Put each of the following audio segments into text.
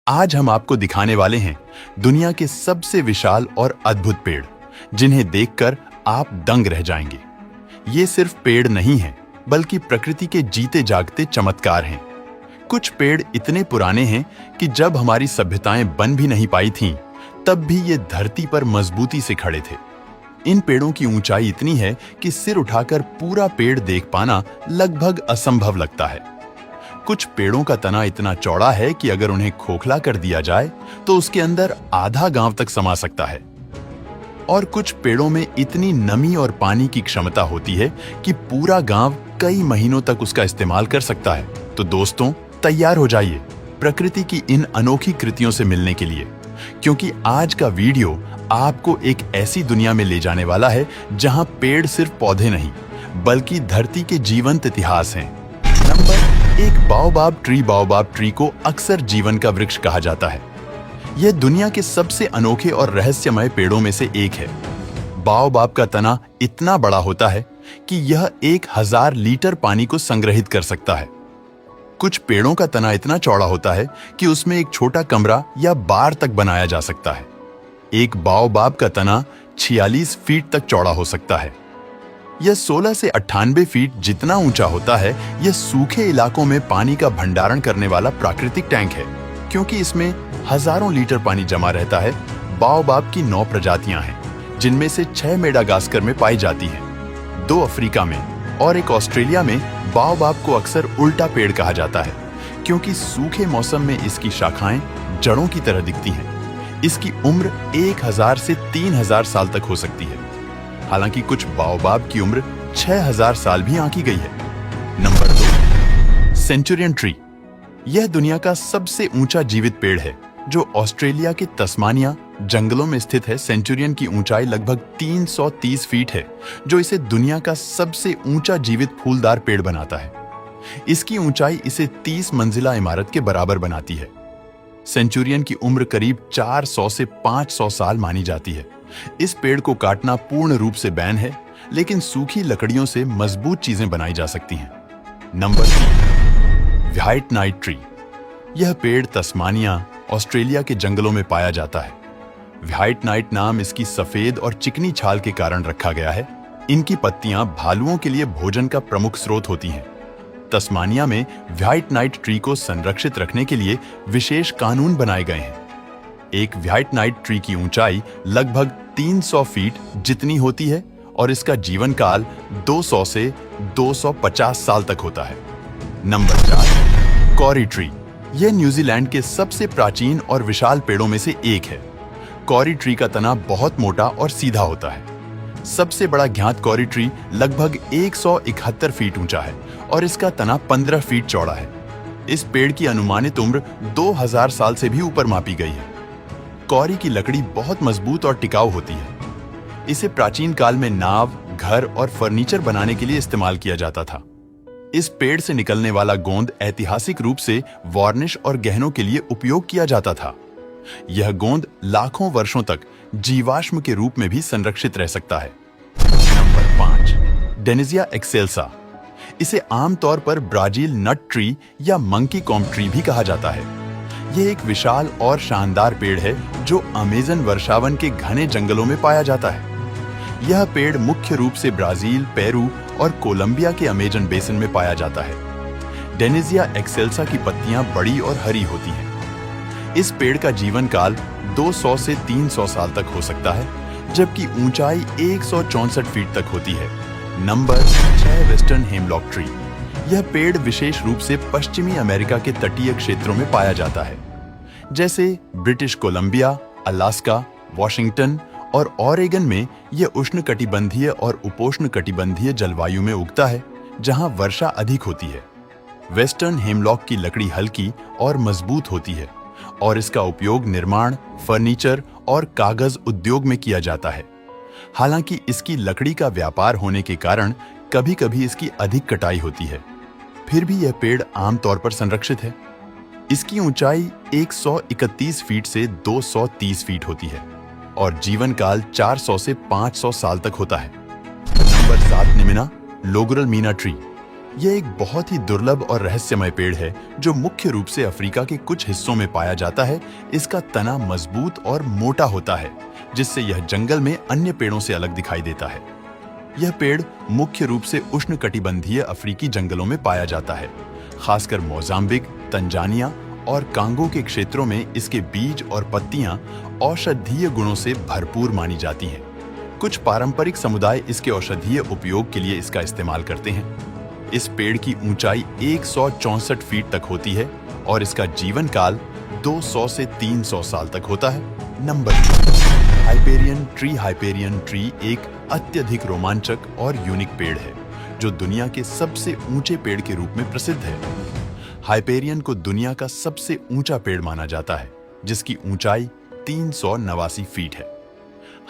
आज हम आपको दिखाने वाले हैं दुनिया के सबसे विशाल और अद्भुत पेड़, जिन्हें देखकर आप दंग रह जाएंगे। ये सिर्फ पेड़ नहीं हैं, बल्कि प्रकृति के जीते जागते चमत्कार हैं। कुछ पेड़ इतने पुराने हैं कि जब हमारी सभ्यताएं बन भी नहीं पाई थीं, तब भी ये धरती पर मजबूती से खड़े थे। इन पेड़ों की ऊंचाई इतनी है कि सिर उठाकर पूरा पेड़ देख पाना लगभग असंभव लगता है। कुछ पेड़ों का तना इतना चौड़ा है कि अगर उन्हें खोखला कर दिया जाए तो उसके अंदर आधा गांव तक समा सकता है। और कुछ पेड़ों में इतनी नमी और पानी की क्षमता होती है कि पूरा गांव कई महीनों तक उसका इस्तेमाल कर सकता है। तो दोस्तों, तैयार हो जाइए प्रकृति की इन अनोखी कृतियों से मिलने के लिए, क्योंकि आज का वीडियो आपको एक ऐसी दुनिया में ले जाने वाला है जहां पेड़ सिर्फ पौधे नहीं, बल्कि धरती के जीवंत इतिहास हैं। नंबर 1, बाओबाब ट्री को अक्सर जीवन का वृक्ष कहा जाता है। यह दुनिया के सबसे अनोखे और रहस्यमय पेड़ों में से एक है। बाओबाब का तना इतना बड़ा होता है कि यह 1000 लीटर पानी को संग्रहित कर सकता है। कुछ पेड़ों का तना इतना चौड़ा होता है कि उसमें एक छोटा कमरा या बार तक बनाया जा सकता है। एक बाओबाब का तना 46 फीट तक चौड़ा हो सकता है। यह 16 से 98 फीट जितना ऊंचा होता है। यह सूखे इलाकों में पानी का भंडारण करने वाला प्राकृतिक टैंक है, क्योंकि इसमें हजारों लीटर पानी जमा रहता है। बाओबाब की 9 प्रजातियां हैं, जिनमें से 6 मेडागास्कर में पाई जाती हैं, 2 अफ्रीका में और एक ऑस्ट्रेलिया में। बाओबाब को अक्सर उल्टा पेड़ कहा जाता है, क्योंकि सूखे मौसम में इसकी शाखाएं जड़ों की तरह दिखती हैं। इसकी उम्र 1000 से 3000 साल तक हो सकती है। हालांकि कुछ बाओबाब की उम्र 6000 साल भी आंकी गई है। Number 2, Centurion tree. यह दुनिया का सबसे ऊंचा जीवित पेड़ है, जो ऑस्ट्रेलिया के तस्मानिया जंगलों में स्थित है। सेंचुरियन की ऊंचाई लगभग 330 फीट है, जो इसे दुनिया का सबसे ऊंचा जीवित फूलदार पेड़ बनाता है। इसकी ऊंचाई इसे 30 मंजिला इमारत के बराबर बनाती है। सेंचुरियन की उम्र करीब 400 से 500 साल मानी जाती है। इस पेड़ को काटना पूर्ण रूप से बैन है, लेकिन सूखी लकड़ियों से मजबूत चीजें बनाई जा सकती हैं। Number 3, white night tree. यह पेड़ तस्मानिया, ऑस्ट्रेलिया के जंगलों में पाया जाता है। व्हाइट नाइट नाम इसकी सफेद और चिकनी छाल के कारण रखा गया है। इनकी पत्तियां भालुओं के लिए भोजन का प्रमुख स्रोत होती हैं। तस्मानिया में व्हाइट नाइट ट्री को संरक्षित रखने के लिए विशेष कानून बनाए गए हैं। एक व्हाइट नाइट ट्री की ऊंचाई लगभग 300 फीट जितनी होती है और इसका जीवन काल 200 से 250 साल तक होता है। Number 4, Carry tree. यह न्यूजीलैंड के सबसे प्राचीन और विशाल पेड़ों में से एक है। कॉरी ट्री का तना बहुत मोटा और सीधा होता है। सबसे बड़ा ज्ञात कॉरी ट्री लगभग 171 फीट ऊंचा है और इसका तना 15 फीट चौड़ा है। इस पेड़ की अनुमानित उम्र 2000 साल से भी ऊपर मापी गई है। कॉरी की लकड़ी बहुत मजबूत और टिकाऊ होती है। इसे प्राचीन काल में नाव, घर और फर्नीचर बनाने के लिए इस्तेमाल किया जाता था। इस पेड़ से निकलने वाला गोंद ऐतिहासिक रूप से वार्निश और गहनों के लिए उपयोग किया जाता था। यह गोंद लाखों वर्षों तक जीवाश्म के रूप में भी संरक्षित रह सकता है। Number 5, डेनिजिया excelsa. इसे आमतौर पर ब्राजील नट ट्री या मंकी कॉम ट्री भी कहा जाता है। यह एक विशाल और शानदार पेड़ है, जो अमेज़न वर्षावन के घने जंगलों में पाया जाता है। यह पेड़ मुख्य रूप से ब्राजील, पेरू और कोलंबिया के अमेज़न बेसिन में पाया जाता है। डेनिजिया एक्सेल्सा की पत्तियां बड़ी और हरी होती हैं। इस पेड़ का जीवन काल 200 से 300 साल तक हो सकता है, जबकि ऊंचाई 164 फीट तक होती है। Number 6, western hemlock tree. यह पेड़ विशेष रूप से पश्चिमी अमेरिका के तटीय क्षेत्रों में पाया जाता है, जैसे ब्रिटिश कोलंबिया, अलास्का, वॉशिंगटन और ऑरेगन में। यह उष्णकटिबंधीय और उपोष्णकटिबंधीय जलवायु में उगता है, जहां वर्षा अधिक होती है। वेस्टर्न हेमलॉक की लकड़ी हल्की और मजबूत होती है और इसका उपयोग निर्माण, फर्नीचर और कागज उद्योग में किया जाता है। हालांकि इसकी लकड़ी का व्यापार होने के कारण कभी-कभी इसकी अधिक कटाई होती है, फिर भी यह पेड़ आमतौर पर संरक्षित है। इसकी ऊंचाई 131 फीट से 230 फीट होती है और जीवन काल 400 से 500 साल तक होता है। नंबर 7, निमिना लोगरल मीना ट्री। यह एक बहुत ही दुर्लभ और रहस्यमय पेड़ है जो मुख्य रूप से अफ्रीका के कुछ हिस्सों में पाया जाता है। इसका तना मजबूत और मोटा होता है, जिससे यह जंगल में अन्य पेड़ों से अलग दिखाई देता है। यह पेड़ मुख्य रूप से उष्णकटिबंधीय अफ्रीकी जंगलों में पाया जाता है। खासकर मोजाम्बिक, तंजानिया और कांगो के क्षेत्रों में इसके बीज और पत्तियां औषधीय गुणों से भरपूर मानी जाती हैं। कुछ पारंपरिक समुदाय इसके औषधीय उपयोग के लिए इसका इस्तेमाल करते हैं। इस पेड़ की ऊंचाई 164 फीट तक होती है और इसका जीवन काल 200 से 300 साल तक होता है। नंबर 2, हाइपेरियन ट्री एक अत्यधिक रोमांचक और यूनिक पेड़ है जो दुनिया के सबसे ऊंचे पेड़ के रूप में प्रसिद्ध है। हाइपेरियन को दुनिया का सबसे ऊंचा पेड़ माना जाता है, जिसकी ऊंचाई 389 फीट है।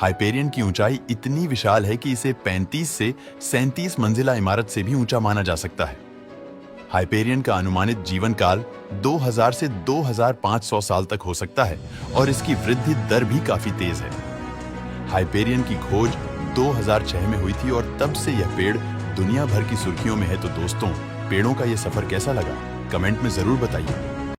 हाइपेरियन की ऊंचाई इतनी विशाल है कि इसे 35 से 37 मंजिला इमारत से भी ऊंचा माना जा सकता है। हाइपेरियन का अनुमानित जीवन काल 2000 से 2500 साल तक हो सकता है और इसकी वृद्धि दर भी काफी तेज है। हाइपेरियन की खोज 2006 में हुई थी और तब से यह पेड़ दुनिया भर की सुर्खियों में है। तो दोस्तों, पेड़ों का यह सफर कैसा लगा? कमेंट में जरूर बताइए।